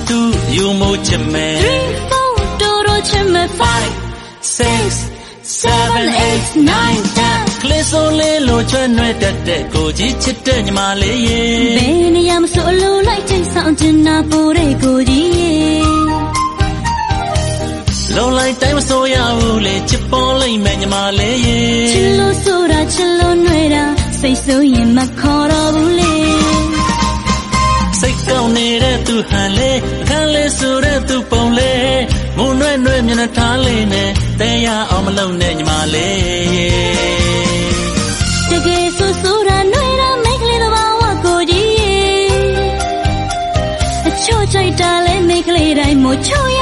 2 you mo chime 3 4 doro chime 5 6 7 8 9 10 ကလေးစိုးလေးလိုချွဲ့နှွဲ့တတ်တဲ့ကိုကြီးချစ်တဲ့ညီမလေးရေ ဘယ်နေရာမဆိုအလိုလိုက်ချိန်ဆောင်ချင်တာပိုတဲ့ကိုကြီးရေလုံလိုက်တိုင်းမစိုးရဘူးလေချစ်ပေါ်လိုက်မယ်ညီမလေးရေချစ်လို့ဆိုတာချစ်လို့နှွဲတာစိတ်ဆိုးရင်မခေါ်တော့ဘူးလေစိတ်ကောင်းနေတဲ့သူဟန်လေအခန်းလေးဆိုတဲ့သူပုံလေးမုံနှွဲ့နှွဲ့မျက်နှာထားလေးနဲ့တဲရအောင်မလုပ်နဲ့ညီမလေးတကယ်ဆိုတာနှွဲတာမိတ်ကလေးတစ်ပါးဝကိုကြီးရေအချို့ချိုက်တာလဲမိတ်ကလေးတိုင်းမို့ချို့